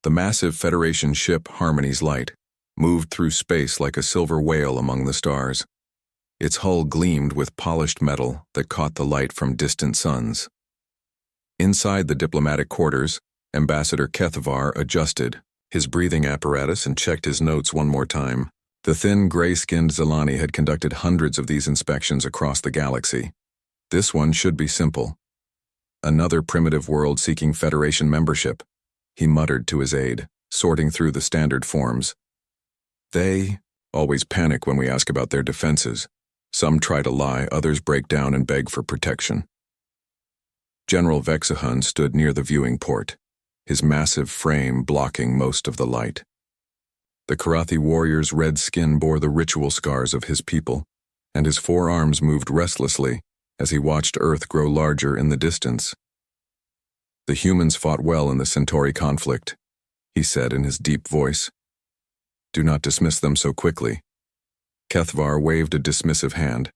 The massive Federation ship, Harmony's Light, moved through space like a silver whale among the stars. Its hull gleamed with polished metal that caught the light from distant suns. Inside the diplomatic quarters, Ambassador Kethavar adjusted his breathing apparatus and checked his notes one more time. The thin, gray-skinned Zilani had conducted hundreds of these inspections across the galaxy. This one should be simple. Another primitive world seeking Federation membership, he muttered to his aide, sorting through the standard forms. They always panic when we ask about their defenses. Some try to lie, others break down and beg for protection. General Vexahun stood near the viewing port, his massive frame blocking most of the light. The Karathi warrior's red skin bore the ritual scars of his people, and his forearms moved restlessly as he watched Earth grow larger in the distance. The humans fought well in the Centauri conflict, he said in his deep voice. Do not dismiss them so quickly. Kethavar waved a dismissive hand.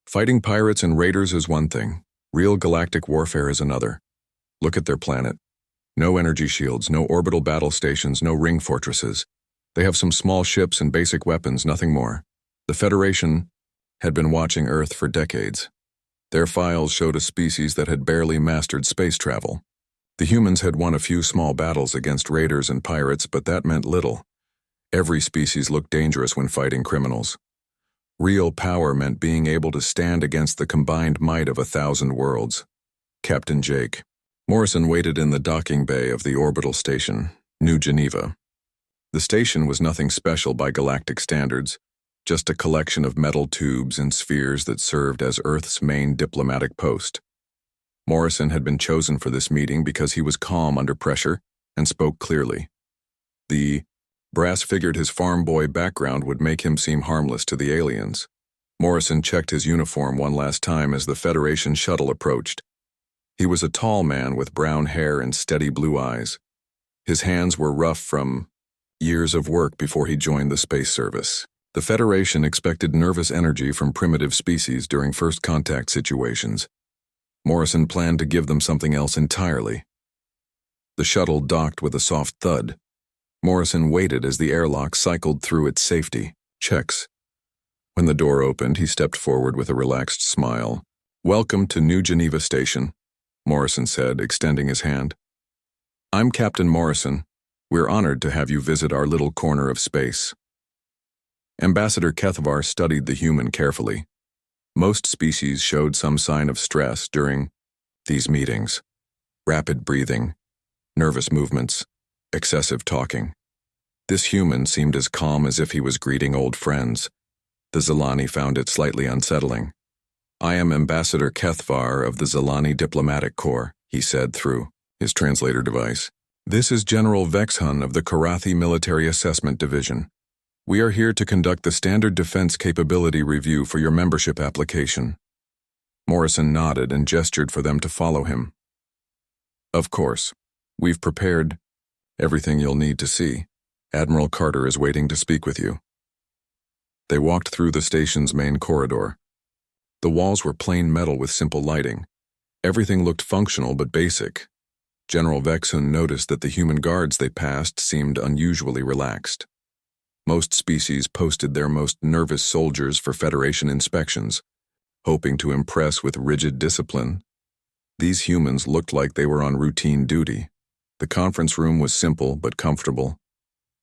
Fighting pirates and raiders is one thing. Real galactic warfare is another. Look at their planet. No energy shields, no orbital battle stations, no ring fortresses. They have some small ships and basic weapons, nothing more. The Federation had been watching Earth for decades. Their files showed a species that had barely mastered space travel. The humans had won a few small battles against raiders and pirates, but that meant little. Every species looked dangerous when fighting criminals. Real power meant being able to stand against the combined might of 1,000 worlds. Captain Jake. Morrison waited in the docking bay of the orbital station, New Geneva. The station was nothing special by galactic standards, just a collection of metal tubes and spheres that served as Earth's main diplomatic post. Morrison had been chosen for this meeting because he was calm under pressure and spoke clearly. The brass figured his farm boy background would make him seem harmless to the aliens. Morrison checked his uniform one last time as the Federation shuttle approached. He was a tall man with brown hair and steady blue eyes. His hands were rough from years of work before he joined the space service. The Federation expected nervous energy from primitive species during first contact situations. Morrison planned to give them something else entirely. The shuttle docked with a soft thud. Morrison waited as the airlock cycled through its safety checks. When the door opened, he stepped forward with a relaxed smile. "Welcome to New Geneva Station," Morrison said, extending his hand. "I'm Captain Morrison. We're honored to have you visit our little corner of space." Ambassador Kethavar studied the human carefully. Most species showed some sign of stress during these meetings. Rapid breathing, nervous movements, excessive talking. This human seemed as calm as if he was greeting old friends. The Zilani found it slightly unsettling. "I am Ambassador Kethavar of the Zilani Diplomatic Corps," he said through his translator device. "This is General Vexahun of the Karathi Military Assessment Division. We are here to conduct the Standard Defense Capability Review for your membership application." Morrison nodded and gestured for them to follow him. "Of course. We've prepared everything you'll need to see. Admiral Carter is waiting to speak with you." They walked through the station's main corridor. The walls were plain metal with simple lighting. Everything looked functional but basic. General Vexahun noticed that the human guards they passed seemed unusually relaxed. Most species posted their most nervous soldiers for Federation inspections, hoping to impress with rigid discipline. These humans looked like they were on routine duty. The conference room was simple but comfortable.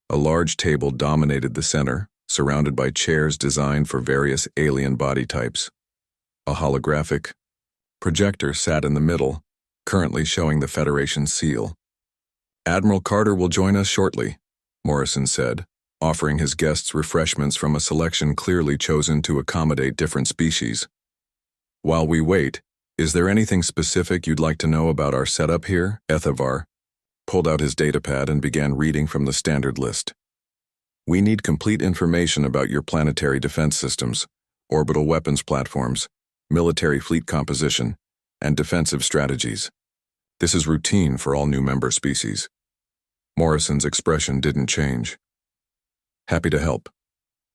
A large table dominated the center, surrounded by chairs designed for various alien body types. A holographic projector sat in the middle, currently showing the Federation seal. "Admiral Carter will join us shortly," Morrison said, offering his guests refreshments from a selection clearly chosen to accommodate different species. "While we wait, is there anything specific you'd like to know about our setup here?" Kethavar pulled out his datapad and began reading from the standard list. "We need complete information about your planetary defense systems, orbital weapons platforms, military fleet composition, and defensive strategies. This is routine for all new member species." Morrison's expression didn't change. "Happy to help.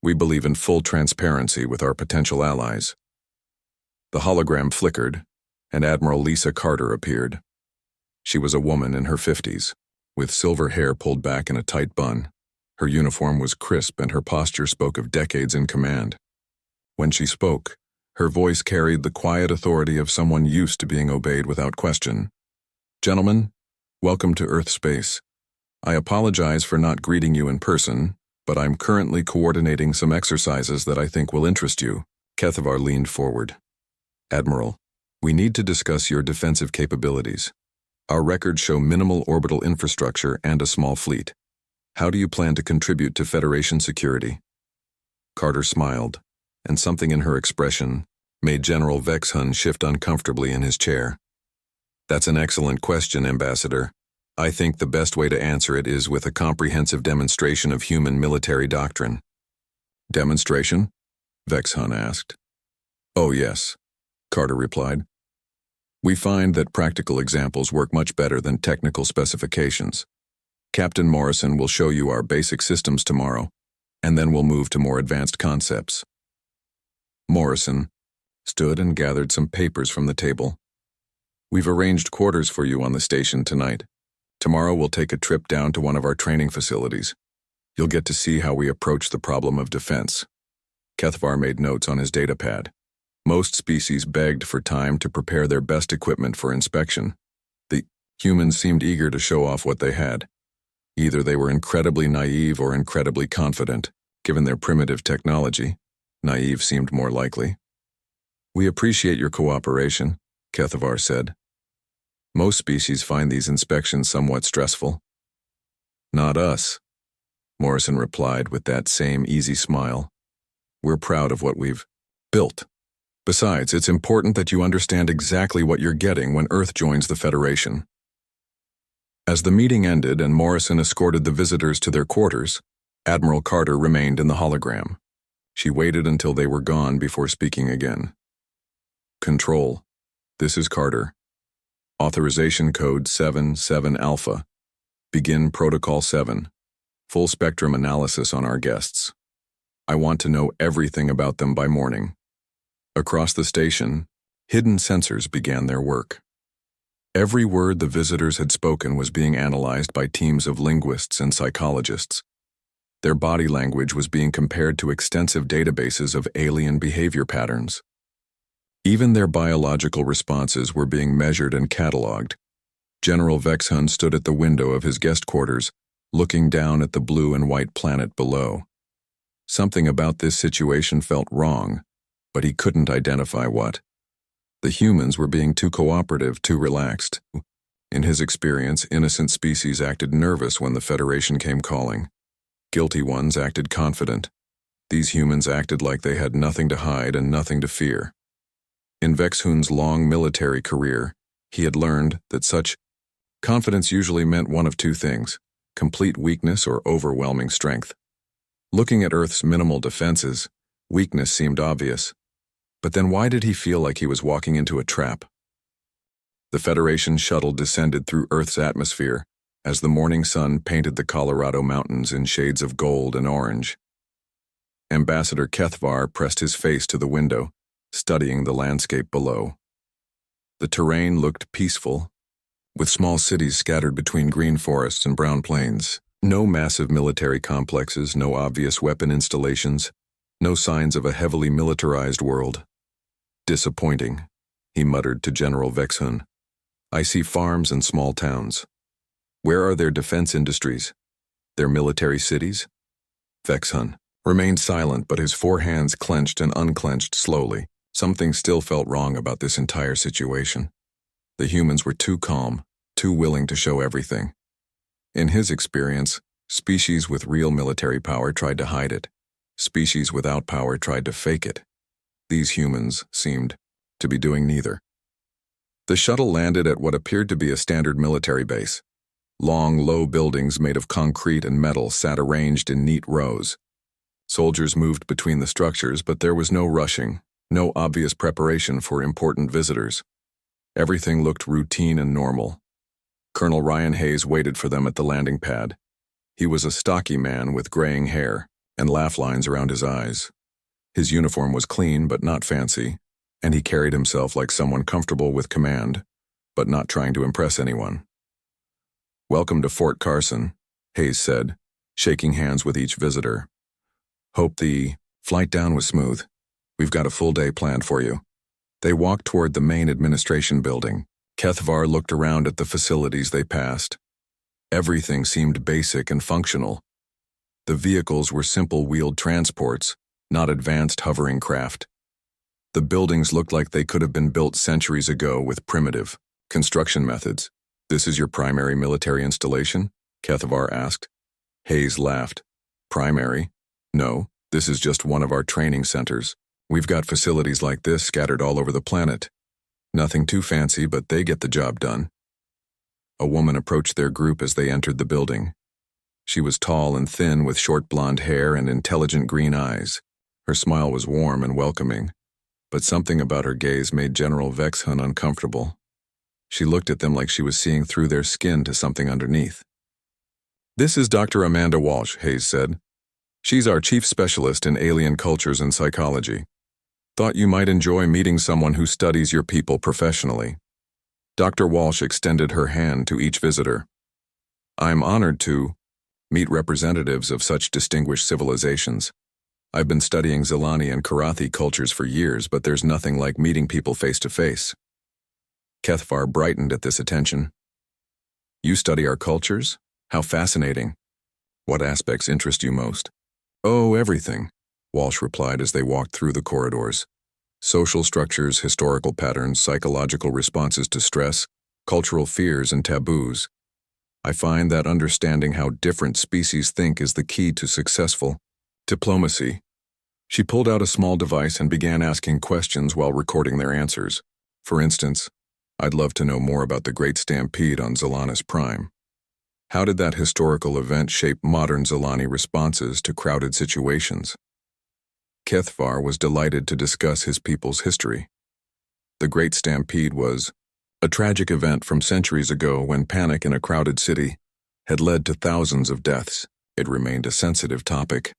We believe in full transparency with our potential allies." The hologram flickered, and Admiral Lisa Carter appeared. She was a woman in her 50s. with silver hair pulled back in a tight bun. Her uniform was crisp and her posture spoke of decades in command. When she spoke, her voice carried the quiet authority of someone used to being obeyed without question. "Gentlemen, welcome to Earth space. I apologize for not greeting you in person, but I'm currently coordinating some exercises that I think will interest you." Kethavar leaned forward. "Admiral, we need to discuss your defensive capabilities. Our records show minimal orbital infrastructure and a small fleet. How do you plan to contribute to Federation security?" Carter smiled, and something in her expression made General Vexhun shift uncomfortably in his chair. "That's an excellent question, Ambassador. I think the best way to answer it is with a comprehensive demonstration of human military doctrine." "Demonstration?" Vexhun asked. "Oh yes," Carter replied. "We find that practical examples work much better than technical specifications. Captain Morrison will show you our basic systems tomorrow, and then we'll move to more advanced concepts." Morrison stood and gathered some papers from the table. "We've arranged quarters for you on the station tonight. Tomorrow we'll take a trip down to one of our training facilities. You'll get to see how we approach the problem of defense." Kethavar made notes on his datapad. Most species begged for time to prepare their best equipment for inspection. The humans seemed eager to show off what they had. Either they were incredibly naive or incredibly confident, given their primitive technology. Naive seemed more likely. "We appreciate your cooperation," Kethavar said. "Most species find these inspections somewhat stressful." "Not us," Morrison replied with that same easy smile. "We're proud of what we've built. Besides, it's important that you understand exactly what you're getting when Earth joins the Federation." As the meeting ended and Morrison escorted the visitors to their quarters, Admiral Carter remained in the hologram. She waited until they were gone before speaking again. "Control, this is Carter. Authorization code 77 Alpha. Begin Protocol 7. Full spectrum analysis on our guests. I want to know everything about them by morning." Across the station, hidden sensors began their work. Every word the visitors had spoken was being analyzed by teams of linguists and psychologists. Their body language was being compared to extensive databases of alien behavior patterns. Even their biological responses were being measured and cataloged. General Vexhun stood at the window of his guest quarters, looking down at the blue and white planet below. Something about this situation felt wrong, but he couldn't identify what. The humans were being too cooperative, too relaxed. In his experience, innocent species acted nervous when the Federation came calling. Guilty ones acted confident. These humans acted like they had nothing to hide and nothing to fear. In Vexhun's long military career, he had learned that such confidence usually meant one of two things: complete weakness or overwhelming strength. Looking at Earth's minimal defenses, weakness seemed obvious. But then why did he feel like he was walking into a trap? The Federation shuttle descended through Earth's atmosphere as the morning sun painted the Colorado mountains in shades of gold and orange. Ambassador Kethavar pressed his face to the window, studying the landscape below. The terrain looked peaceful, with small cities scattered between green forests and brown plains. No massive military complexes, no obvious weapon installations, no signs of a heavily militarized world. "Disappointing," he muttered to General Vexhun. "I see farms and small towns. Where are their defense industries? Their military cities?" Vexhun remained silent, but his four hands clenched and unclenched slowly. Something still felt wrong about this entire situation. The humans were too calm, too willing to show everything. In his experience, species with real military power tried to hide it. Species without power tried to fake it. These humans seemed to be doing neither. The shuttle landed at what appeared to be a standard military base. Long, low buildings made of concrete and metal sat arranged in neat rows. Soldiers moved between the structures, but there was no rushing, no obvious preparation for important visitors. Everything looked routine and normal. Colonel Ryan Hayes waited for them at the landing pad. He was a stocky man with graying hair and laugh lines around his eyes. His uniform was clean but not fancy, and he carried himself like someone comfortable with command, but not trying to impress anyone. "Welcome to Fort Carson," Hayes said, shaking hands with each visitor. "Hope the flight down was smooth. We've got a full day planned for you." They walked toward the main administration building. Kethvar looked around at the facilities they passed. Everything seemed basic and functional. The vehicles were simple wheeled transports, not advanced hovering craft. The buildings looked like they could have been built centuries ago with primitive construction methods. "This is your primary military installation?" Kethvar asked. Hayes laughed. "Primary? No, this is just one of our training centers. We've got facilities like this scattered all over the planet. Nothing too fancy, but they get the job done." A woman approached their group as they entered the building. She was tall and thin with short blonde hair and intelligent green eyes. Her smile was warm and welcoming, but something about her gaze made General Vexhun uncomfortable. She looked at them like she was seeing through their skin to something underneath. "This is Dr. Amanda Walsh," Hayes said. "She's our chief specialist in alien cultures and psychology. Thought you might enjoy meeting someone who studies your people professionally." Dr. Walsh extended her hand to each visitor. "I'm honored to meet representatives of such distinguished civilizations. I've been studying Zilani and Karathi cultures for years, but there's nothing like meeting people face to face." Kethvar brightened at this attention. "You study our cultures? How fascinating. What aspects interest you most?" "Oh, everything," Walsh replied as they walked through the corridors. "Social structures, historical patterns, psychological responses to stress, cultural fears and taboos. I find that understanding how different species think is the key to successful diplomacy." She pulled out a small device and began asking questions while recording their answers. For instance, "I'd love to know more about the Great Stampede on Zelanis Prime. How did that historical event shape modern Zilani responses to crowded situations?" Kethvar was delighted to discuss his people's history. The Great Stampede was a tragic event from centuries ago when panic in a crowded city had led to thousands of deaths. It remained a sensitive topic,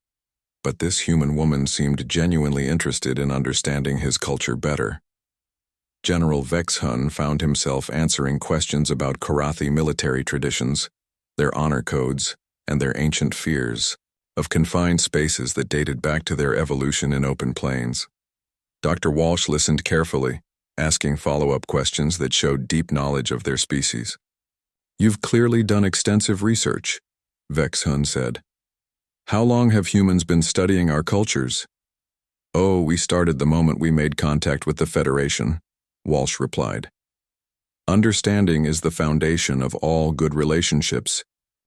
but this human woman seemed genuinely interested in understanding his culture better. General Vexhun found himself answering questions about Karathi military traditions, their honor codes, and their ancient fears of confined spaces that dated back to their evolution in open plains. Dr. Walsh listened carefully, asking follow-up questions that showed deep knowledge of their species. "You've clearly done extensive research," Vexhun said. "How long have humans been studying our cultures?" "Oh, we started the moment we made contact with the Federation," Walsh replied. "Understanding is the foundation of all good relationships,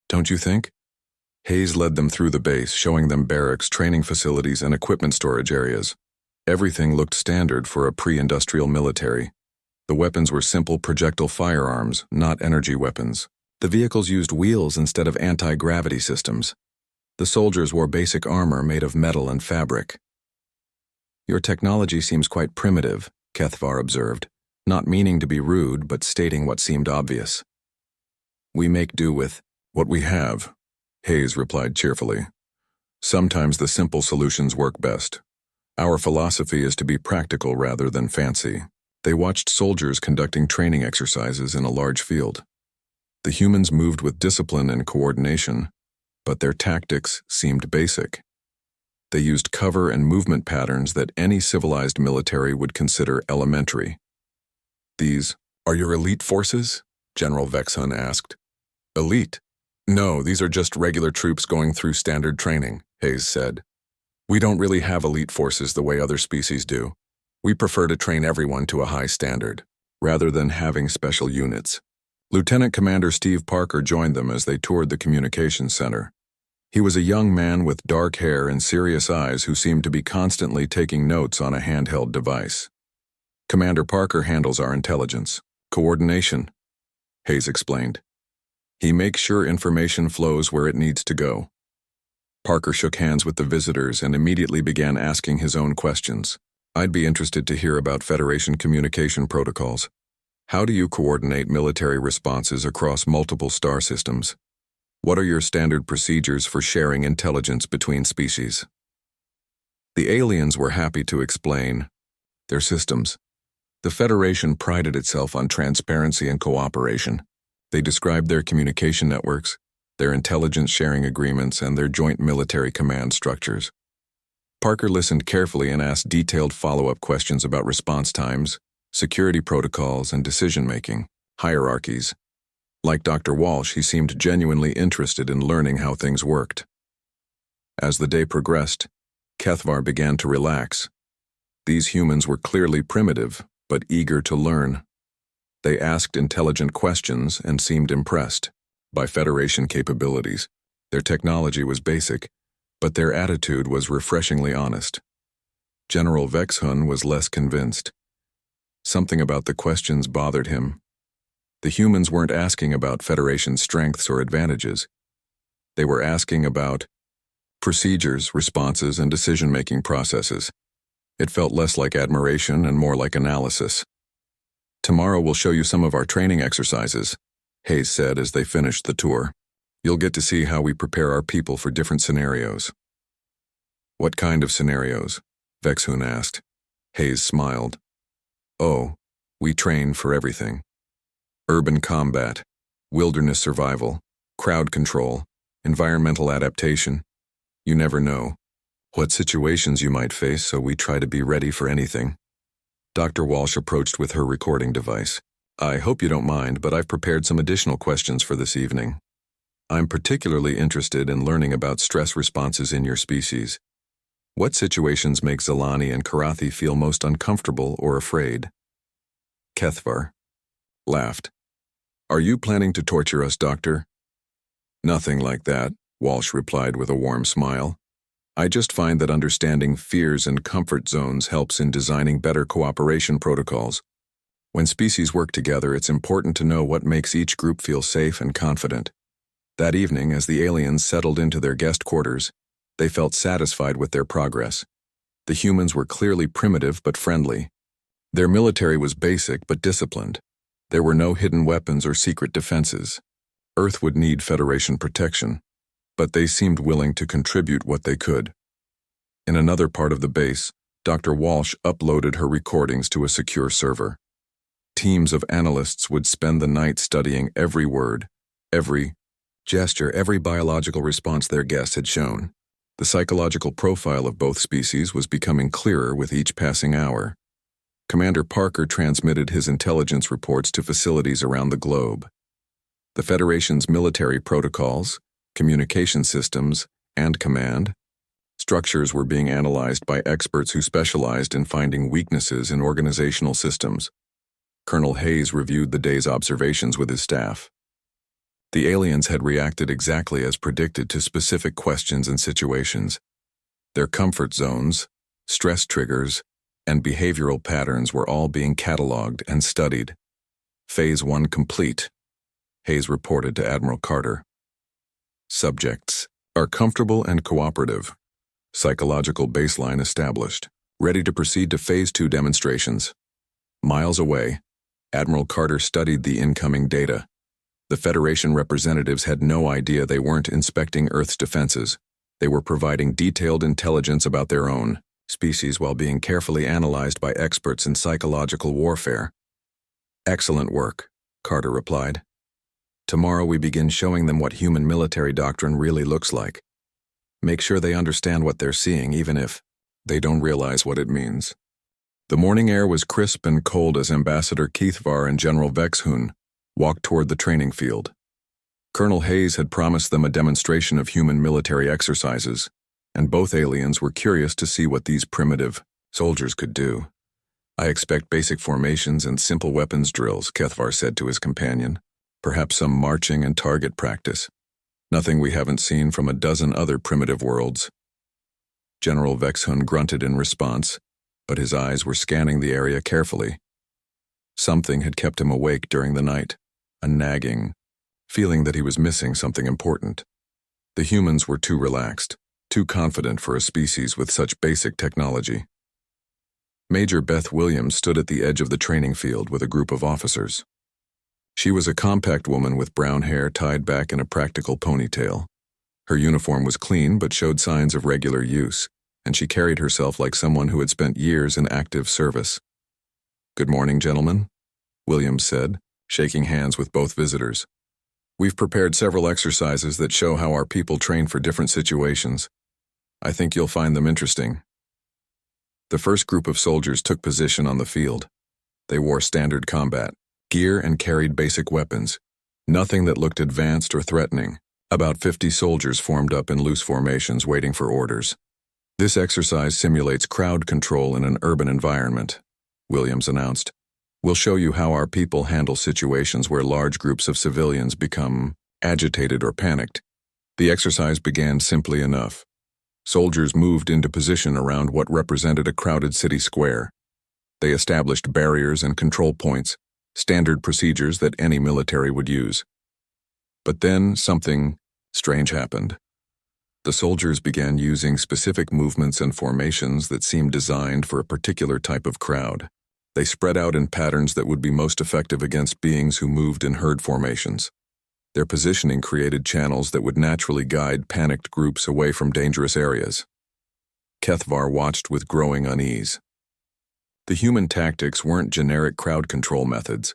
don't you think?" Hayes led them through the base, showing them barracks, training facilities, and equipment storage areas. Everything looked standard for a pre-industrial military. The weapons were simple projectile firearms, not energy weapons. The vehicles used wheels instead of anti-gravity systems. The soldiers wore basic armor made of metal and fabric. "Your technology seems quite primitive," Kethvar observed, not meaning to be rude but stating what seemed obvious. "We make do with what we have," Hayes replied cheerfully. "Sometimes the simple solutions work best. Our philosophy is to be practical rather than fancy." They watched soldiers conducting training exercises in a large field. The humans moved with discipline and coordination, but their tactics seemed basic. They used cover and movement patterns that any civilized military would consider elementary. "These are your elite forces?" General Vexhun asked. "Elite? No, these are just regular troops going through standard training," Hayes said. "We don't really have elite forces the way other species do. We prefer to train everyone to a high standard, rather than having special units." Lieutenant Commander Steve Parker joined them as they toured the communications center. He was a young man with dark hair and serious eyes who seemed to be constantly taking notes on a handheld device. "Commander Parker handles our intelligence coordination," Hayes explained. "He makes sure information flows where it needs to go." Parker shook hands with the visitors and immediately began asking his own questions. "I'd be interested to hear about Federation communication protocols. How do you coordinate military responses across multiple star systems? What are your standard procedures for sharing intelligence between species?" The aliens were happy to explain their systems. The Federation prided itself on transparency and cooperation. They described their communication networks, their intelligence sharing agreements, and their joint military command structures. Parker listened carefully and asked detailed follow-up questions about response times, security protocols, and decision-making, hierarchies. Like Dr. Walsh, he seemed genuinely interested in learning how things worked. As the day progressed, Kethvar began to relax. These humans were clearly primitive, but eager to learn. They asked intelligent questions and seemed impressed by Federation capabilities. Their technology was basic, but their attitude was refreshingly honest. General Vexhun was less convinced. Something about the questions bothered him. The humans weren't asking about Federation strengths or advantages. They were asking about procedures, responses, and decision-making processes. It felt less like admiration and more like analysis. "Tomorrow we'll show you some of our training exercises," Hayes said as they finished the tour. "You'll get to see how we prepare our people for different scenarios." "What kind of scenarios?" Vexhun asked. Hayes smiled. "Oh, we train for everything. Urban combat, wilderness survival, crowd control, environmental adaptation. You never know what situations you might face, so we try to be ready for anything." Dr. Walsh approached with her recording device. "I hope you don't mind, but I've prepared some additional questions for this evening. I'm particularly interested in learning about stress responses in your species. What situations make Zalani and Karathi feel most uncomfortable or afraid?" Kethvar laughed. "Are you planning to torture us, Doctor?" "Nothing like that," Walsh replied with a warm smile. "I just find that understanding fears and comfort zones helps in designing better cooperation protocols. When species work together, it's important to know what makes each group feel safe and confident." That evening, as the aliens settled into their guest quarters, they felt satisfied with their progress. The humans were clearly primitive but friendly. Their military was basic but disciplined. There were no hidden weapons or secret defenses. Earth would need Federation protection, but they seemed willing to contribute what they could. In another part of the base, Dr. Walsh uploaded her recordings to a secure server. Teams of analysts would spend the night studying every word, every gesture, every biological response their guest had shown. The psychological profile of both species was becoming clearer with each passing hour. Commander Parker transmitted his intelligence reports to facilities around the globe. The Federation's military protocols, communication systems, and command structures were being analyzed by experts who specialized in finding weaknesses in organizational systems. Colonel Hayes reviewed the day's observations with his staff. The aliens had reacted exactly as predicted to specific questions and situations. Their comfort zones, stress triggers, and behavioral patterns were all being cataloged and studied. Phase 1 complete, Hayes reported to Admiral Carter. Subjects are comfortable and cooperative. Psychological baseline established. Ready to proceed to Phase 2 demonstrations. Miles away, Admiral Carter studied the incoming data. The Federation representatives had no idea they weren't inspecting Earth's defenses. They were providing detailed intelligence about their own species while being carefully analyzed by experts in psychological warfare. "Excellent work," Carter replied. "Tomorrow we begin showing them what human military doctrine really looks like. Make sure they understand what they're seeing, even if they don't realize what it means." The morning air was crisp and cold as Ambassador Kethvar and General Vexhun walked toward the training field. Colonel Hayes had promised them a demonstration of human military exercises, and both aliens were curious to see what these primitive soldiers could do. "I expect basic formations and simple weapons drills," Kethvar said to his companion. "Perhaps some marching and target practice. Nothing we haven't seen from a dozen other primitive worlds." General Vexhun grunted in response, but his eyes were scanning the area carefully. Something had kept him awake during the night, a nagging feeling that he was missing something important. The humans were too relaxed, too confident for a species with such basic technology. Major Beth Williams stood at the edge of the training field with a group of officers. She was a compact woman with brown hair tied back in a practical ponytail. Her uniform was clean but showed signs of regular use, and she carried herself like someone who had spent years in active service. "Good morning, gentlemen," Williams said, shaking hands with both visitors. We've prepared several exercises that show how our people train for different situations. I think you'll find them interesting. The first group of soldiers took position on the field. They wore standard combat gear and carried basic weapons. Nothing that looked advanced or threatening. About 50 soldiers formed up in loose formations waiting for orders. This exercise simulates crowd control in an urban environment, Williams announced. We'll show you how our people handle situations where large groups of civilians become agitated or panicked. The exercise began simply enough. Soldiers moved into position around what represented a crowded city square. They established barriers and control points, standard procedures that any military would use. But then something strange happened. The soldiers began using specific movements and formations that seemed designed for a particular type of crowd. They spread out in patterns that would be most effective against beings who moved in herd formations. Their positioning created channels that would naturally guide panicked groups away from dangerous areas. Kethvar watched with growing unease. The human tactics weren't generic crowd control methods.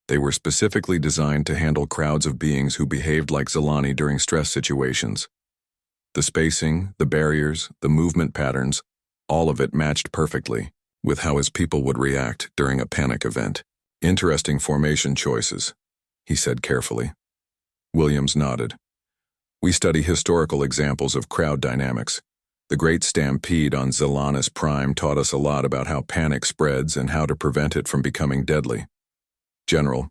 They were specifically designed to handle crowds of beings who behaved like Zelani during stress situations. The spacing, the barriers, the movement patterns, all of it matched perfectly with how his people would react during a panic event. Interesting formation choices, he said carefully. Williams nodded. We study historical examples of crowd dynamics. The Great Stampede on Zelanis Prime taught us a lot about how panic spreads and how to prevent it from becoming deadly. General,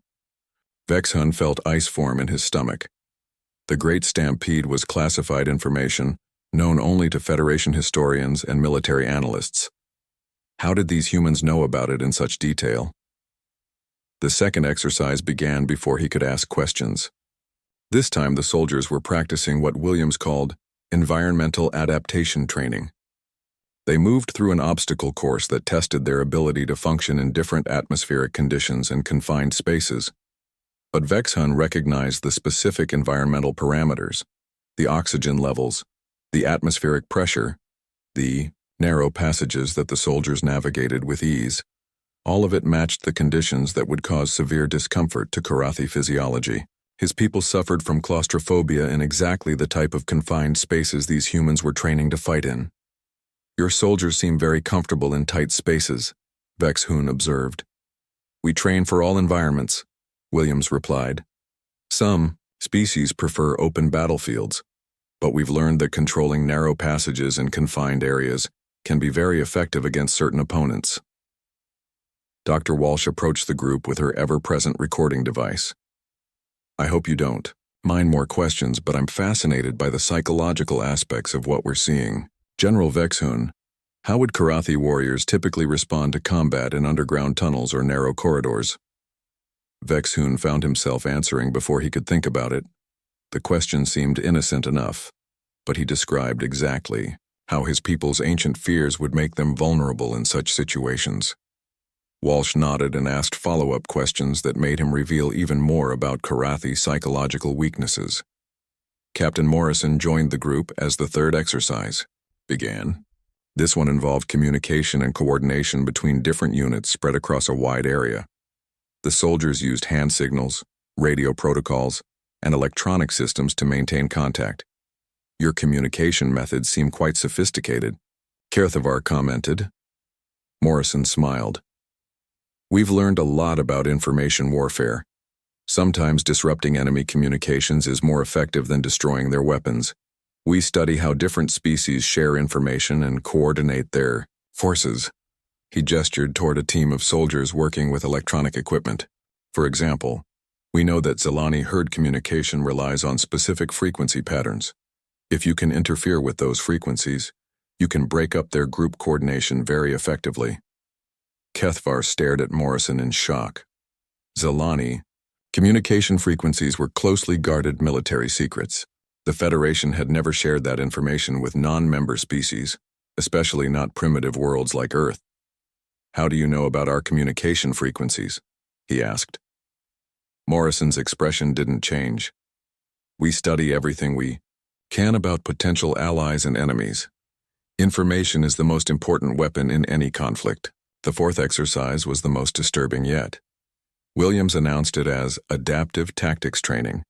Vexhun felt ice form in his stomach. The Great Stampede was classified information known only to Federation historians and military analysts. How did these humans know about it in such detail? The second exercise began before he could ask questions. This time the soldiers were practicing what Williams called environmental adaptation training. They moved through an obstacle course that tested their ability to function in different atmospheric conditions and confined spaces. But Vexhun recognized the specific environmental parameters, the oxygen levels, the atmospheric pressure, the narrow passages that the soldiers navigated with ease. All of it matched the conditions that would cause severe discomfort to Karathi physiology. His people suffered from claustrophobia in exactly the type of confined spaces these humans were training to fight in. Your soldiers seem very comfortable in tight spaces, Vexhun observed. We train for all environments, Williams replied. Some species prefer open battlefields, but we've learned that controlling narrow passages and confined areas can be very effective against certain opponents. Dr. Walsh approached the group with her ever-present recording device. I hope you don't mind more questions, but I'm fascinated by the psychological aspects of what we're seeing. General Vexhun, how would Karathi warriors typically respond to combat in underground tunnels or narrow corridors? Vexhun found himself answering before he could think about it. The question seemed innocent enough, but he described exactly how his people's ancient fears would make them vulnerable in such situations. Walsh nodded and asked follow-up questions that made him reveal even more about Karathi's psychological weaknesses. Captain Morrison joined the group as the third exercise began. This one involved communication and coordination between different units spread across a wide area. The soldiers used hand signals, radio protocols, and electronic systems to maintain contact. Your communication methods seem quite sophisticated, Kerthavar commented. Morrison smiled. We've learned a lot about information warfare. Sometimes disrupting enemy communications is more effective than destroying their weapons. We study how different species share information and coordinate their forces. He gestured toward a team of soldiers working with electronic equipment. For example, we know that Zelani herd communication relies on specific frequency patterns. If you can interfere with those frequencies, you can break up their group coordination very effectively. Kethvar stared at Morrison in shock. Zelani, communication frequencies were closely guarded military secrets. The Federation had never shared that information with non-member species, especially not primitive worlds like Earth. How do you know about our communication frequencies? He asked. Morrison's expression didn't change. We study everything we can about potential allies and enemies. Information is the most important weapon in any conflict. The fourth exercise was the most disturbing yet. Williams announced it as adaptive tactics training.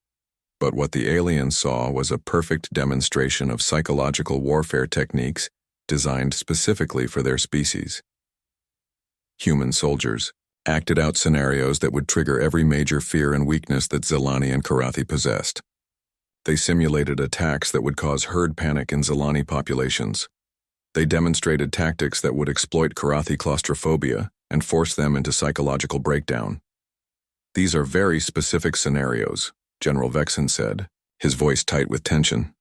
But what the aliens saw was a perfect demonstration of psychological warfare techniques designed specifically for their species. Human soldiers acted out scenarios that would trigger every major fear and weakness that Zelani and Karathi possessed. They simulated attacks that would cause herd panic in Zelani populations. They demonstrated tactics that would exploit Karathi claustrophobia and force them into psychological breakdown. "These are very specific scenarios," General Vexen said, his voice tight with tension.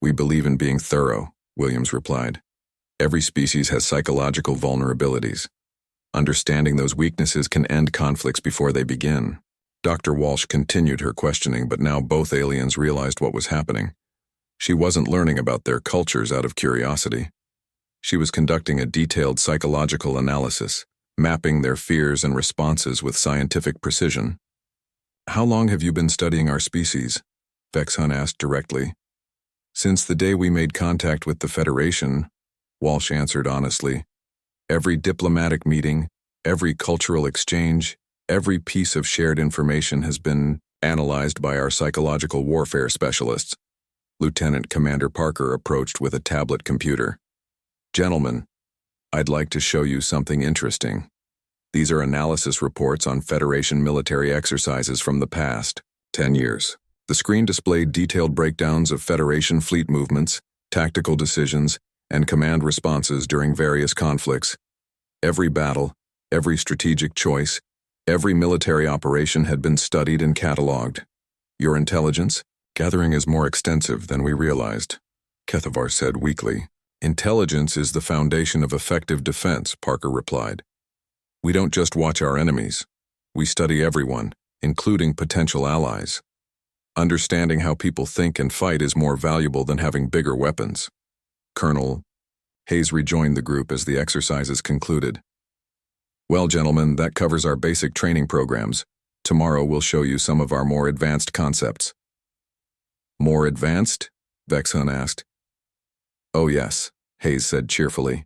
"We believe in being thorough," Williams replied. "Every species has psychological vulnerabilities. Understanding those weaknesses can end conflicts before they begin." Dr. Walsh continued her questioning, but now both aliens realized what was happening. She wasn't learning about their cultures out of curiosity. She was conducting a detailed psychological analysis, mapping their fears and responses with scientific precision. "How long have you been studying our species?" Vexen asked directly. "Since the day we made contact with the Federation," Walsh answered honestly. "Every diplomatic meeting, every cultural exchange, every piece of shared information has been analyzed by our psychological warfare specialists." Lieutenant Commander Parker approached with a tablet computer. "Gentlemen, I'd like to show you something interesting. These are analysis reports on Federation military exercises from the past 10 years. The screen displayed detailed breakdowns of Federation fleet movements, tactical decisions, and command responses during various conflicts. Every battle, every strategic choice, every military operation had been studied and cataloged. Your intelligence gathering is more extensive than we realized," Kethavar said weakly. "Intelligence is the foundation of effective defense," Parker replied. "We don't just watch our enemies. We study everyone, including potential allies. Understanding how people think and fight is more valuable than having bigger weapons." Colonel Hayes rejoined the group as the exercises concluded. "Well, gentlemen, that covers our basic training programs. Tomorrow we'll show you some of our more advanced concepts." "More advanced?" Vexen asked. "Oh yes," Hayes said cheerfully.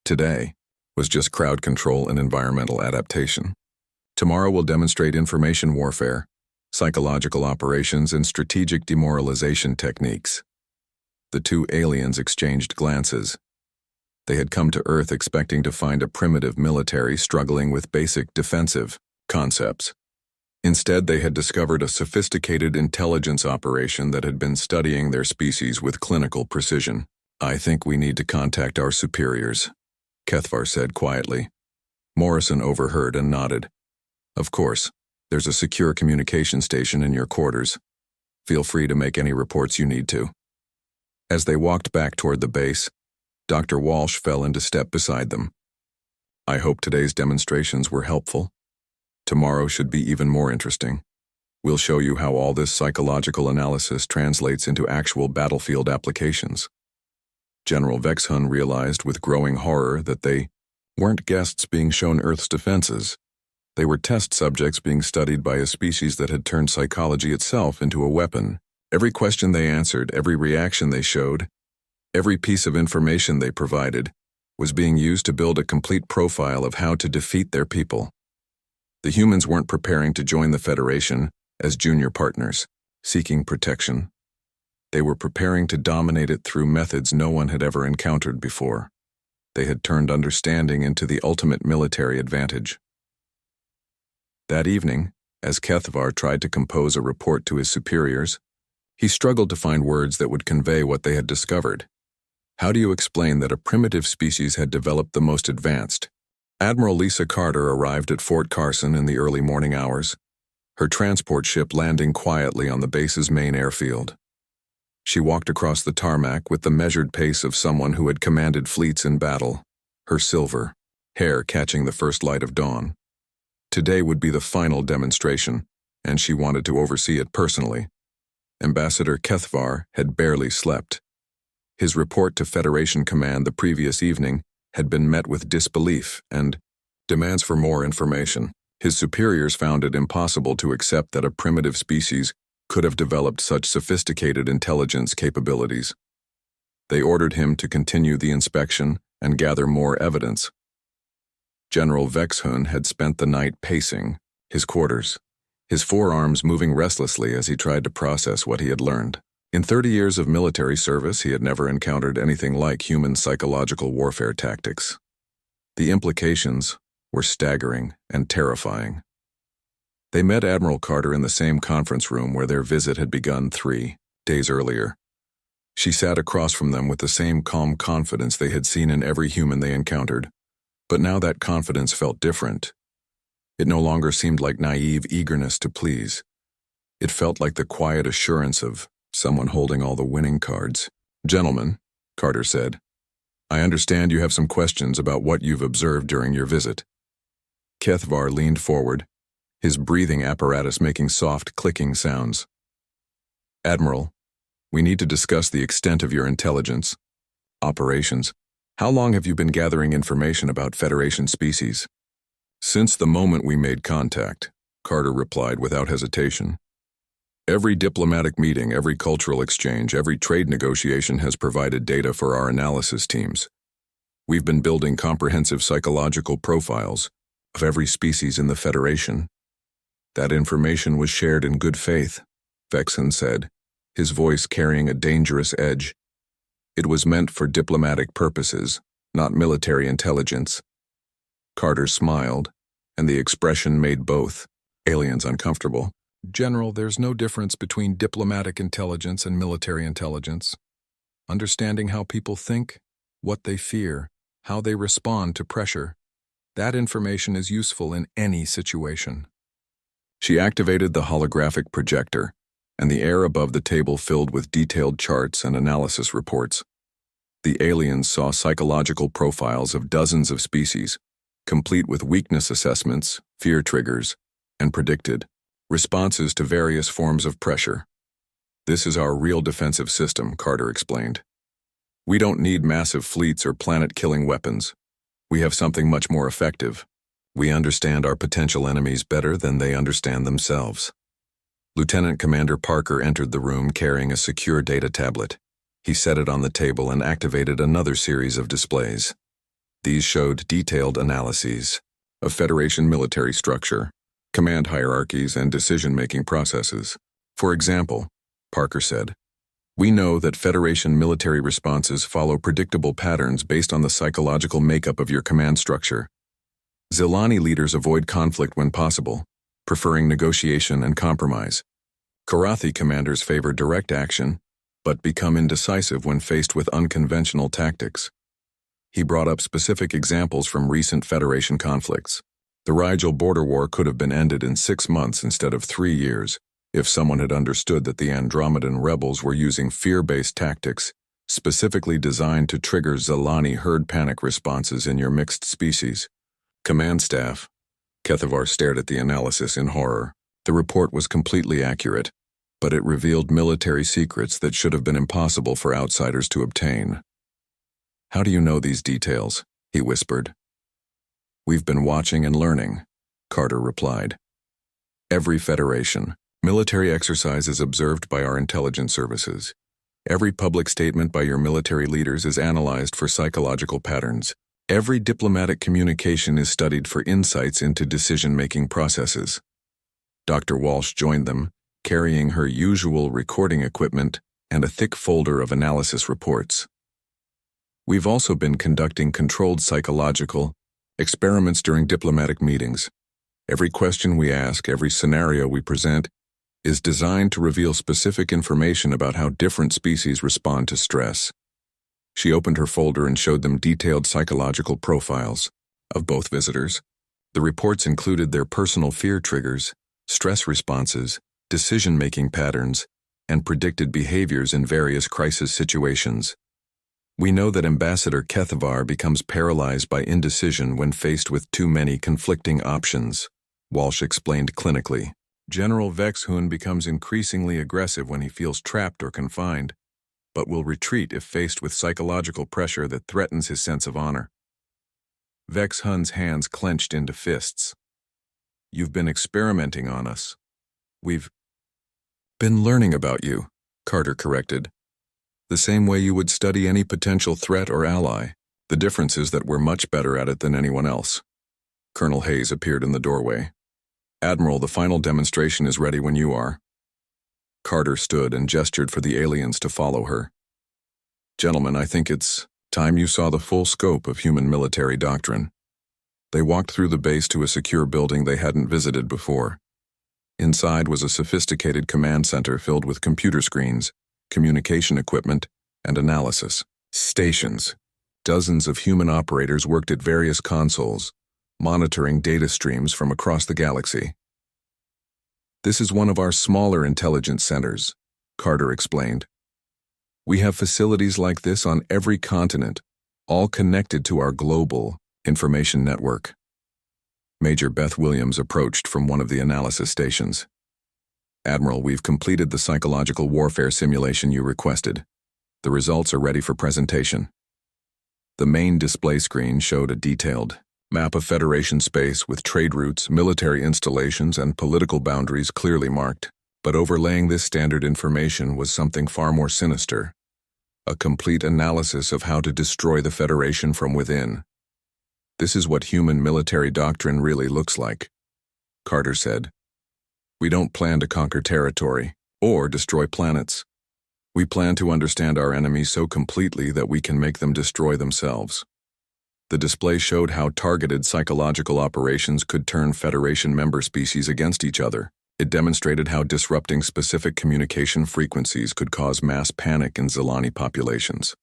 "Today was just crowd control and environmental adaptation. Tomorrow we'll demonstrate information warfare, psychological operations, and strategic demoralization techniques." The two aliens exchanged glances. They had come to Earth expecting to find a primitive military struggling with basic defensive concepts. Instead, they had discovered a sophisticated intelligence operation that had been studying their species with clinical precision. "I think we need to contact our superiors," Kethavar said quietly. Morrison overheard and nodded. "Of course, there's a secure communication station in your quarters. Feel free to make any reports you need to." As they walked back toward the base, Dr. Walsh fell into step beside them. "I hope today's demonstrations were helpful. Tomorrow should be even more interesting. We'll show you how all this psychological analysis translates into actual battlefield applications." General Vexen realized with growing horror that they weren't guests being shown Earth's defenses. They were test subjects being studied by a species that had turned psychology itself into a weapon. Every question they answered, every reaction they showed, every piece of information they provided was being used to build a complete profile of how to defeat their people. The humans weren't preparing to join the Federation as junior partners, seeking protection. They were preparing to dominate it through methods no one had ever encountered before. They had turned understanding into the ultimate military advantage. That evening, as Kethavar tried to compose a report to his superiors, he struggled to find words that would convey what they had discovered. How do you explain that a primitive species had developed the most advanced? Admiral Lisa Carter arrived at Fort Carson in the early morning hours, her transport ship landing quietly on the base's main airfield. She walked across the tarmac with the measured pace of someone who had commanded fleets in battle, her silver hair catching the first light of dawn. Today would be the final demonstration, and she wanted to oversee it personally. Ambassador Kethavar had barely slept. His report to Federation Command the previous evening had been met with disbelief and demands for more information. His superiors found it impossible to accept that a primitive species could have developed such sophisticated intelligence capabilities. They ordered him to continue the inspection and gather more evidence. General Vexen had spent the night pacing his quarters. his forearms moving restlessly as he tried to process what he had learned. In 30 years of military service, he had never encountered anything like human psychological warfare tactics. The implications were staggering and terrifying. They met Admiral Carter in the same conference room where their visit had begun 3 days earlier. She sat across from them with the same calm confidence they had seen in every human they encountered. But now that confidence felt different. It no longer seemed like naive eagerness to please. It felt like the quiet assurance of someone holding all the winning cards. "Gentlemen," Carter said, "I understand you have some questions about what you've observed during your visit." Kethvar leaned forward, his breathing apparatus making soft, clicking sounds. "Admiral, we need to discuss the extent of your intelligence. Operations. How long have you been gathering information about Federation species?" "Since the moment we made contact," Carter replied without hesitation. "Every diplomatic meeting, every cultural exchange, every trade negotiation has provided data for our analysis teams. We've been building comprehensive psychological profiles of every species in the Federation." "That information was shared in good faith," Vexen said, his voice carrying a dangerous edge. "It was meant for diplomatic purposes, not military intelligence." Carter smiled, and the expression made both aliens uncomfortable. "General, there's no difference between diplomatic intelligence and military intelligence. Understanding how people think, what they fear, how they respond to pressure, that information is useful in any situation." She activated the holographic projector, and the air above the table filled with detailed charts and analysis reports. The aliens saw psychological profiles of dozens of species, complete with weakness assessments, fear triggers, and predicted responses to various forms of pressure. "This is our real defensive system," Carter explained. "We don't need massive fleets or planet-killing weapons. We have something much more effective. We understand our potential enemies better than they understand themselves." Lieutenant Commander Parker entered the room carrying a secure data tablet. He set it on the table and activated another series of displays. These showed detailed analyses of Federation military structure, command hierarchies, and decision-making processes. "For example," Parker said, "we know that Federation military responses follow predictable patterns based on the psychological makeup of your command structure. Zilani leaders avoid conflict when possible, preferring negotiation and compromise. Karathi commanders favor direct action, but become indecisive when faced with unconventional tactics." He brought up specific examples from recent Federation conflicts. The Rigel border war could have been ended in 6 months instead of 3 years if someone had understood that the Andromedan rebels were using fear-based tactics specifically designed to trigger Zilani herd panic responses in your mixed species. "Command staff." Kethavar stared at the analysis in horror. The report was completely accurate, but it revealed military secrets that should have been impossible for outsiders to obtain. "How do you know these details?" he whispered. "We've been watching and learning," Carter replied. "Every Federation military exercise is observed by our intelligence services. Every public statement by your military leaders is analyzed for psychological patterns. Every diplomatic communication is studied for insights into decision-making processes." Dr. Walsh joined them, carrying her usual recording equipment and a thick folder of analysis reports. "We've also been conducting controlled psychological experiments during diplomatic meetings. Every question we ask, every scenario we present, is designed to reveal specific information about how different species respond to stress." She opened her folder and showed them detailed psychological profiles of both visitors. The reports included their personal fear triggers, stress responses, decision-making patterns, and predicted behaviors in various crisis situations. "We know that Ambassador Kethavar becomes paralyzed by indecision when faced with too many conflicting options," Walsh explained clinically. "General Vexhun becomes increasingly aggressive when he feels trapped or confined, but will retreat if faced with psychological pressure that threatens his sense of honor." Vexhun's hands clenched into fists. "You've been experimenting on us." "We've been learning about you," Carter corrected. "The same way you would study any potential threat or ally. The difference is that we're much better at it than anyone else." Colonel Hayes appeared in the doorway. Admiral, the final demonstration is ready when you are. Carter stood and gestured for the aliens to follow her. Gentlemen, I think it's time you saw the full scope of human military doctrine. They walked through the base to a secure building they hadn't visited before. Inside was a sophisticated command center filled with computer screens, communication equipment, and analysis stations. Dozens of human operators worked at various consoles, monitoring data streams from across the galaxy. This is one of our smaller intelligence centers, Carter explained. We have facilities like this on every continent, all connected to our global information network. Major Beth Williams approached from one of the analysis stations. Admiral, we've completed the psychological warfare simulation you requested. The results are ready for presentation. The main display screen showed a detailed map of Federation space with trade routes, military installations, and political boundaries clearly marked. But overlaying this standard information was something far more sinister. A complete analysis of how to destroy the Federation from within. This is what human military doctrine really looks like, Carter said. We don't plan to conquer territory or destroy planets. We plan to understand our enemies so completely that we can make them destroy themselves. The display showed how targeted psychological operations could turn Federation member species against each other. It demonstrated how disrupting specific communication frequencies could cause mass panic in Zilani populations.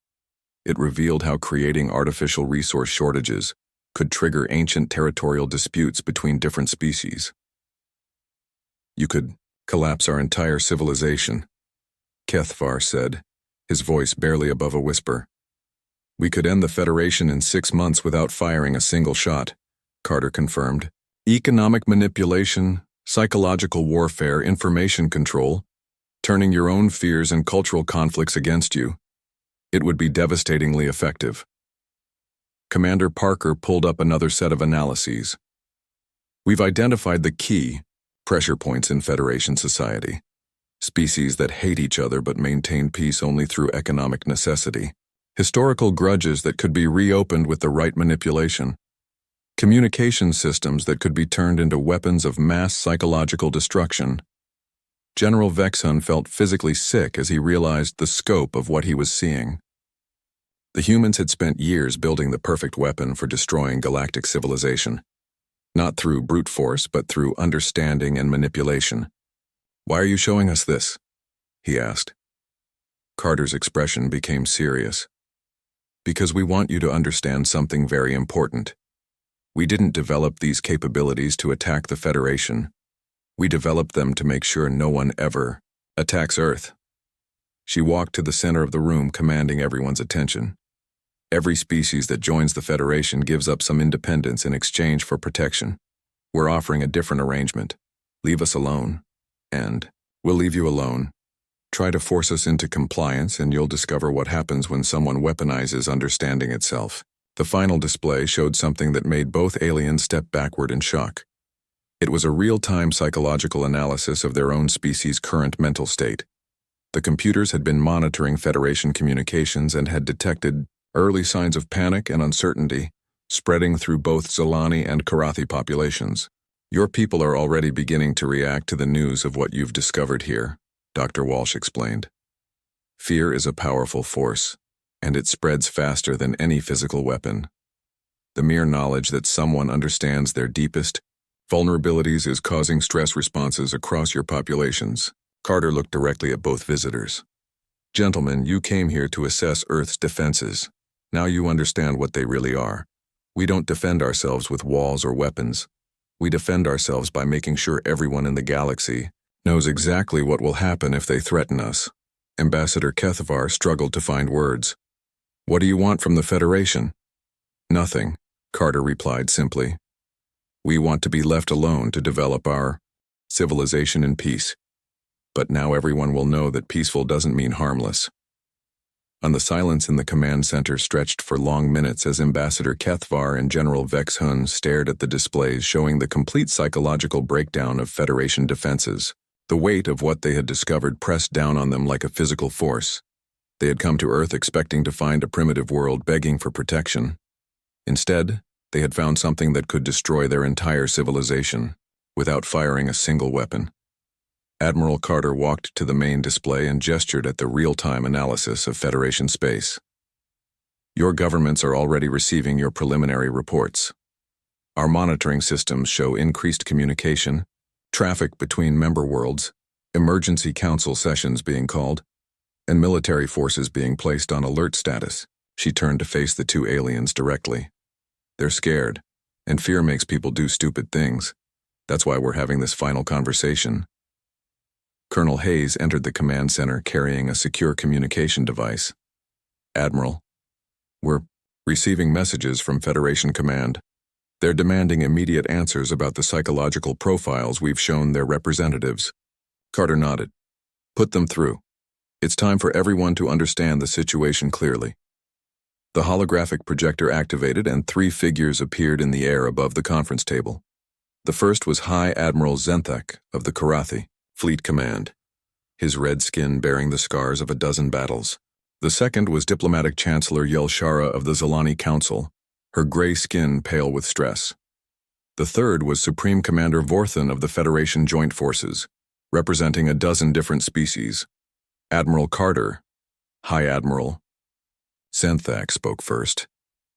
It revealed how creating artificial resource shortages could trigger ancient territorial disputes between different species. You could collapse our entire civilization, Kethvar said, his voice barely above a whisper. We could end the Federation in 6 months without firing a single shot, Carter confirmed. Economic manipulation, psychological warfare, information control, turning your own fears and cultural conflicts against you. It would be devastatingly effective. Commander Parker pulled up another set of analyses. We've identified the key pressure points in Federation society. Species that hate each other but maintain peace only through economic necessity. Historical grudges that could be reopened with the right manipulation. Communication systems that could be turned into weapons of mass psychological destruction. General Vexhun felt physically sick as he realized the scope of what he was seeing. The humans had spent years building the perfect weapon for destroying galactic civilization. Not through brute force, but through understanding and manipulation. Why are you showing us this? He asked. Carter's expression became serious. Because we want you to understand something very important. We didn't develop these capabilities to attack the Federation. We developed them to make sure no one ever attacks Earth. She walked to the center of the room, commanding everyone's attention. Every species that joins the Federation gives up some independence in exchange for protection. We're offering a different arrangement. Leave us alone. And we'll leave you alone. Try to force us into compliance and you'll discover what happens when someone weaponizes understanding itself. The final display showed something that made both aliens step backward in shock. It was a real-time psychological analysis of their own species' current mental state. The computers had been monitoring Federation communications and had detected early signs of panic and uncertainty, spreading through both Zilani and Karathi populations. Your people are already beginning to react to the news of what you've discovered here, Dr. Walsh explained. Fear is a powerful force, and it spreads faster than any physical weapon. The mere knowledge that someone understands their deepest vulnerabilities is causing stress responses across your populations. Carter looked directly at both visitors. Gentlemen, you came here to assess Earth's defenses. Now you understand what they really are. We don't defend ourselves with walls or weapons. We defend ourselves by making sure everyone in the galaxy knows exactly what will happen if they threaten us. Ambassador Kethvar struggled to find words. What do you want from the Federation? Nothing, Carter replied simply. We want to be left alone to develop our civilization in peace. But now everyone will know that peaceful doesn't mean harmless. And the silence in the command center stretched for long minutes as Ambassador Kethvar and General Vexhun stared at the displays showing the complete psychological breakdown of Federation defenses. The weight of what they had discovered pressed down on them like a physical force. They had come to Earth expecting to find a primitive world begging for protection. Instead, they had found something that could destroy their entire civilization. without firing a single weapon. Admiral Carter walked to the main display and gestured at the real-time analysis of Federation space. Your governments are already receiving your preliminary reports. Our monitoring systems show increased communication, traffic between member worlds, emergency council sessions being called, and military forces being placed on alert status. She turned to face the two aliens directly. They're scared, and fear makes people do stupid things. That's why we're having this final conversation. Colonel Hayes entered the command center carrying a secure communication device. Admiral, we're receiving messages from Federation Command. They're demanding immediate answers about the psychological profiles we've shown their representatives. Carter nodded. Put them through. It's time for everyone to understand the situation clearly. The holographic projector activated and 3 figures appeared in the air above the conference table. The first was High Admiral Zenthak of the Karathi Fleet Command, his red skin bearing the scars of a dozen battles. The second was Diplomatic Chancellor Yelshara of the Zalani Council, her gray skin pale with stress. The third was Supreme Commander Vorthan of the Federation Joint Forces, representing a dozen different species. Admiral Carter, High Admiral. Zenthak spoke first,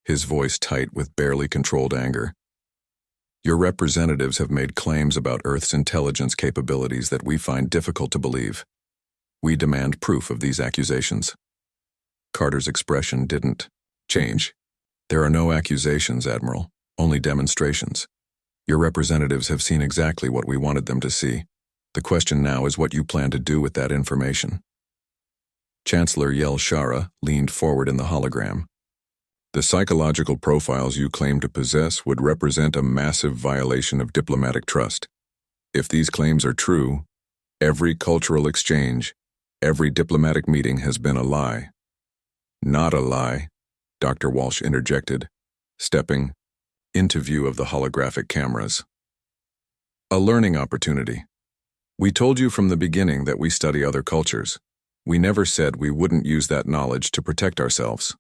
his voice tight with barely controlled anger. Your representatives have made claims about Earth's intelligence capabilities that we find difficult to believe. We demand proof of these accusations. Carter's expression didn't change. There are no accusations, Admiral, only demonstrations. Your representatives have seen exactly what we wanted them to see. The question now is what you plan to do with that information. Chancellor Yelshara leaned forward in the hologram. The psychological profiles you claim to possess would represent a massive violation of diplomatic trust. If these claims are true, every cultural exchange, every diplomatic meeting has been a lie. Not a lie, Dr. Walsh interjected, stepping into view of the holographic cameras. A learning opportunity. We told you from the beginning that we study other cultures. We never said we wouldn't use that knowledge to protect ourselves.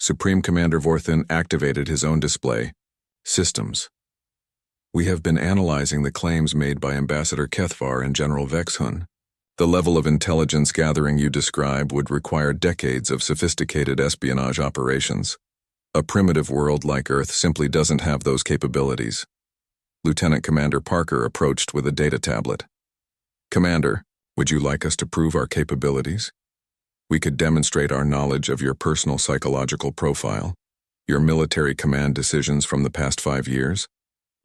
Supreme Commander Vorthan activated his own display, Systems. We have been analyzing the claims made by Ambassador Kethvar and General Vexhun. The level of intelligence gathering you describe would require decades of sophisticated espionage operations. A primitive world like Earth simply doesn't have those capabilities. Lieutenant Commander Parker approached with a data tablet. Commander, would you like us to prove our capabilities? We could demonstrate our knowledge of your personal psychological profile, your military command decisions from the past 5 years,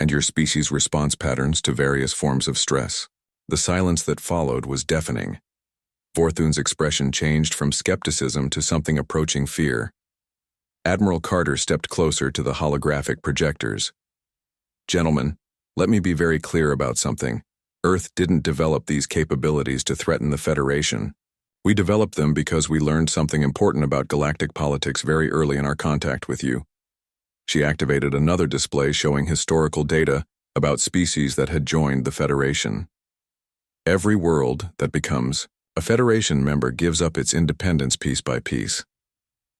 and your species' response patterns to various forms of stress. The silence that followed was deafening. Vorthun's expression changed from skepticism to something approaching fear. Admiral Carter stepped closer to the holographic projectors. Gentlemen, let me be very clear about something. Earth didn't develop these capabilities to threaten the Federation. We developed them because we learned something important about galactic politics very early in our contact with you. She activated another display showing historical data about species that had joined the Federation. Every world that becomes a Federation member gives up its independence piece by piece.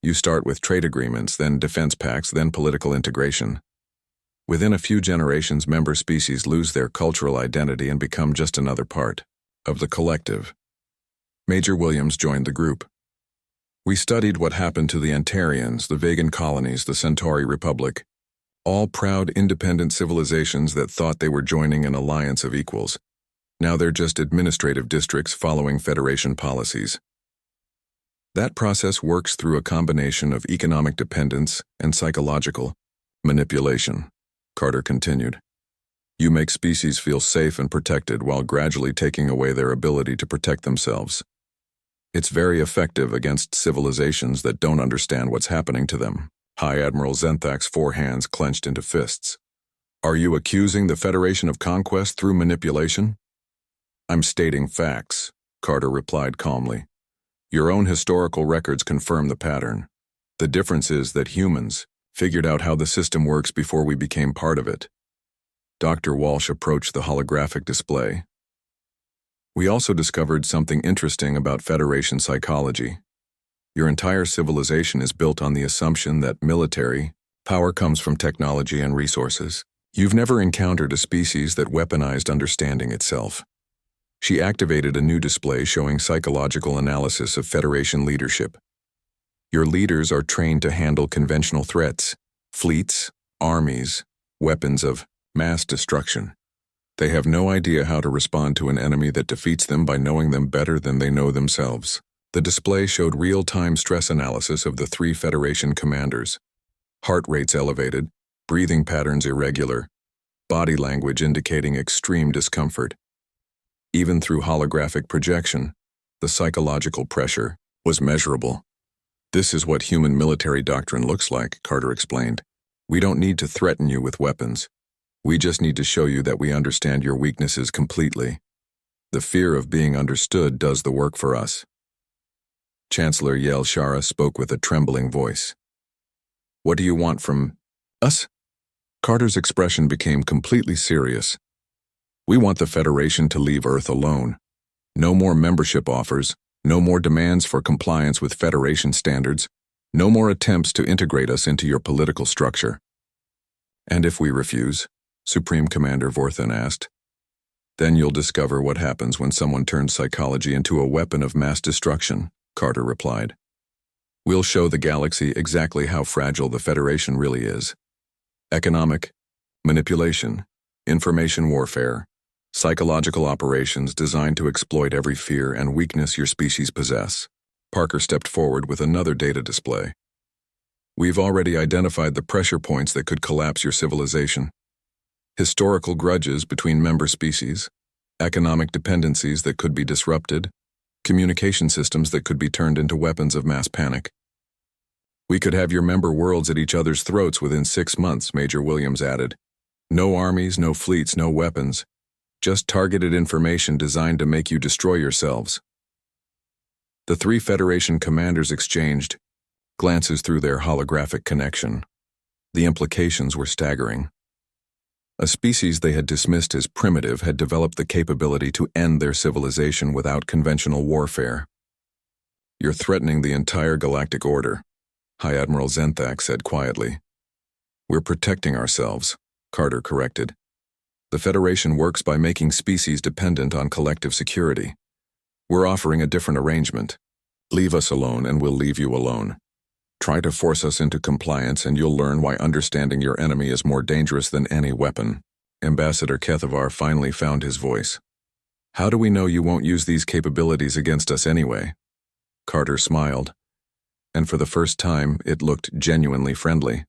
You start with trade agreements, then defense pacts, then political integration. Within a few generations, member species lose their cultural identity and become just another part of the collective. Major Williams joined the group. We studied what happened to the Antarians, the Vegan colonies, the Centauri Republic, all proud independent civilizations that thought they were joining an alliance of equals. Now they're just administrative districts following Federation policies. That process works through a combination of economic dependence and psychological manipulation, Carter continued. You make species feel safe and protected while gradually taking away their ability to protect themselves. It's very effective against civilizations that don't understand what's happening to them. High Admiral Zenthak's 4 hands clenched into fists. Are you accusing the Federation of conquest through manipulation? I'm stating facts, Carter replied calmly. Your own historical records confirm the pattern. The difference is that humans figured out how the system works before we became part of it. Dr. Walsh approached the holographic display. We also discovered something interesting about Federation psychology. Your entire civilization is built on the assumption that military power comes from technology and resources. You've never encountered a species that weaponized understanding itself. She activated a new display showing psychological analysis of Federation leadership. Your leaders are trained to handle conventional threats, fleets, armies, weapons of mass destruction. They have no idea how to respond to an enemy that defeats them by knowing them better than they know themselves. The display showed real-time stress analysis of the 3 Federation commanders. Heart rates elevated, breathing patterns irregular, body language indicating extreme discomfort. Even through holographic projection, the psychological pressure was measurable. This is what human military doctrine looks like, Carter explained. We don't need to threaten you with weapons. We just need to show you that we understand your weaknesses completely. The fear of being understood does the work for us. Chancellor Yel Shara spoke with a trembling voice. What do you want from us? Carter's expression became completely serious. We want the Federation to leave Earth alone. No more membership offers, no more demands for compliance with Federation standards, no more attempts to integrate us into your political structure. And if we refuse? Supreme Commander Vorthan asked. Then you'll discover what happens when someone turns psychology into a weapon of mass destruction, Carter replied. We'll show the galaxy exactly how fragile the Federation really is. Economic, manipulation, information warfare, psychological operations designed to exploit every fear and weakness your species possess. Parker stepped forward with another data display. We've already identified the pressure points that could collapse your civilization. Historical grudges between member species, economic dependencies that could be disrupted, communication systems that could be turned into weapons of mass panic. We could have your member worlds at each other's throats within 6 months, Major Williams added. No armies, no fleets, no weapons. Just targeted information designed to make you destroy yourselves. The 3 Federation commanders exchanged glances through their holographic connection. The implications were staggering. A species they had dismissed as primitive had developed the capability to end their civilization without conventional warfare. You're threatening the entire galactic order, High Admiral Zenthak said quietly. We're protecting ourselves, Carter corrected. The Federation works by making species dependent on collective security. We're offering a different arrangement. Leave us alone and we'll leave you alone. Try to force us into compliance and you'll learn why understanding your enemy is more dangerous than any weapon. Ambassador Kethavar finally found his voice. How do we know you won't use these capabilities against us anyway? Carter smiled, and for the first time it looked genuinely friendly.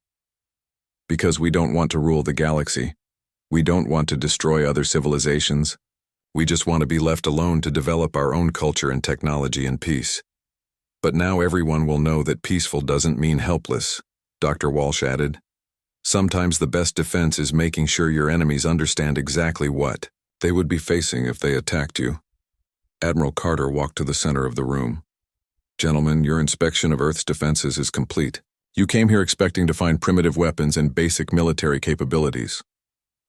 Because we don't want to rule the galaxy. We don't want to destroy other civilizations. We just want to be left alone to develop our own culture and technology in peace. But now everyone will know that peaceful doesn't mean helpless, Dr. Walsh added. Sometimes the best defense is making sure your enemies understand exactly what they would be facing if they attacked you. Admiral Carter walked to the center of the room. Gentlemen, your inspection of Earth's defenses is complete. You came here expecting to find primitive weapons and basic military capabilities.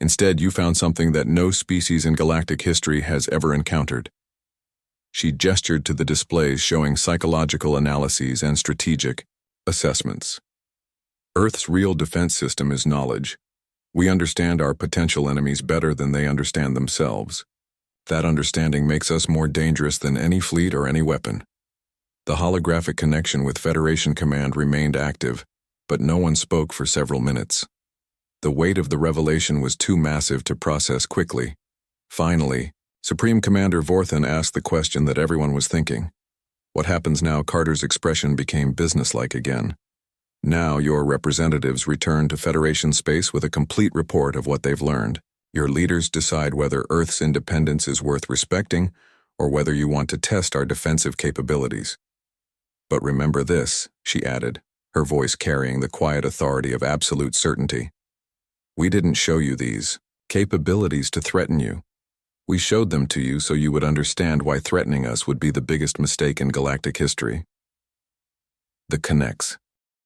Instead, you found something that no species in galactic history has ever encountered. She gestured to the displays showing psychological analyses and strategic assessments. Earth's real defense system is knowledge. We understand our potential enemies better than they understand themselves. That understanding makes us more dangerous than any fleet or any weapon. The holographic connection with Federation Command remained active, but no one spoke for several minutes. The weight of the revelation was too massive to process quickly. Finally, Supreme Commander Vorthan asked the question that everyone was thinking. What happens now? Carter's expression became businesslike again. Now your representatives return to Federation space with a complete report of what they've learned. Your leaders decide whether Earth's independence is worth respecting or whether you want to test our defensive capabilities. But remember this, she added, her voice carrying the quiet authority of absolute certainty. We didn't show you these capabilities to threaten you. We showed them to you so you would understand why threatening us would be the biggest mistake in galactic history. The connects.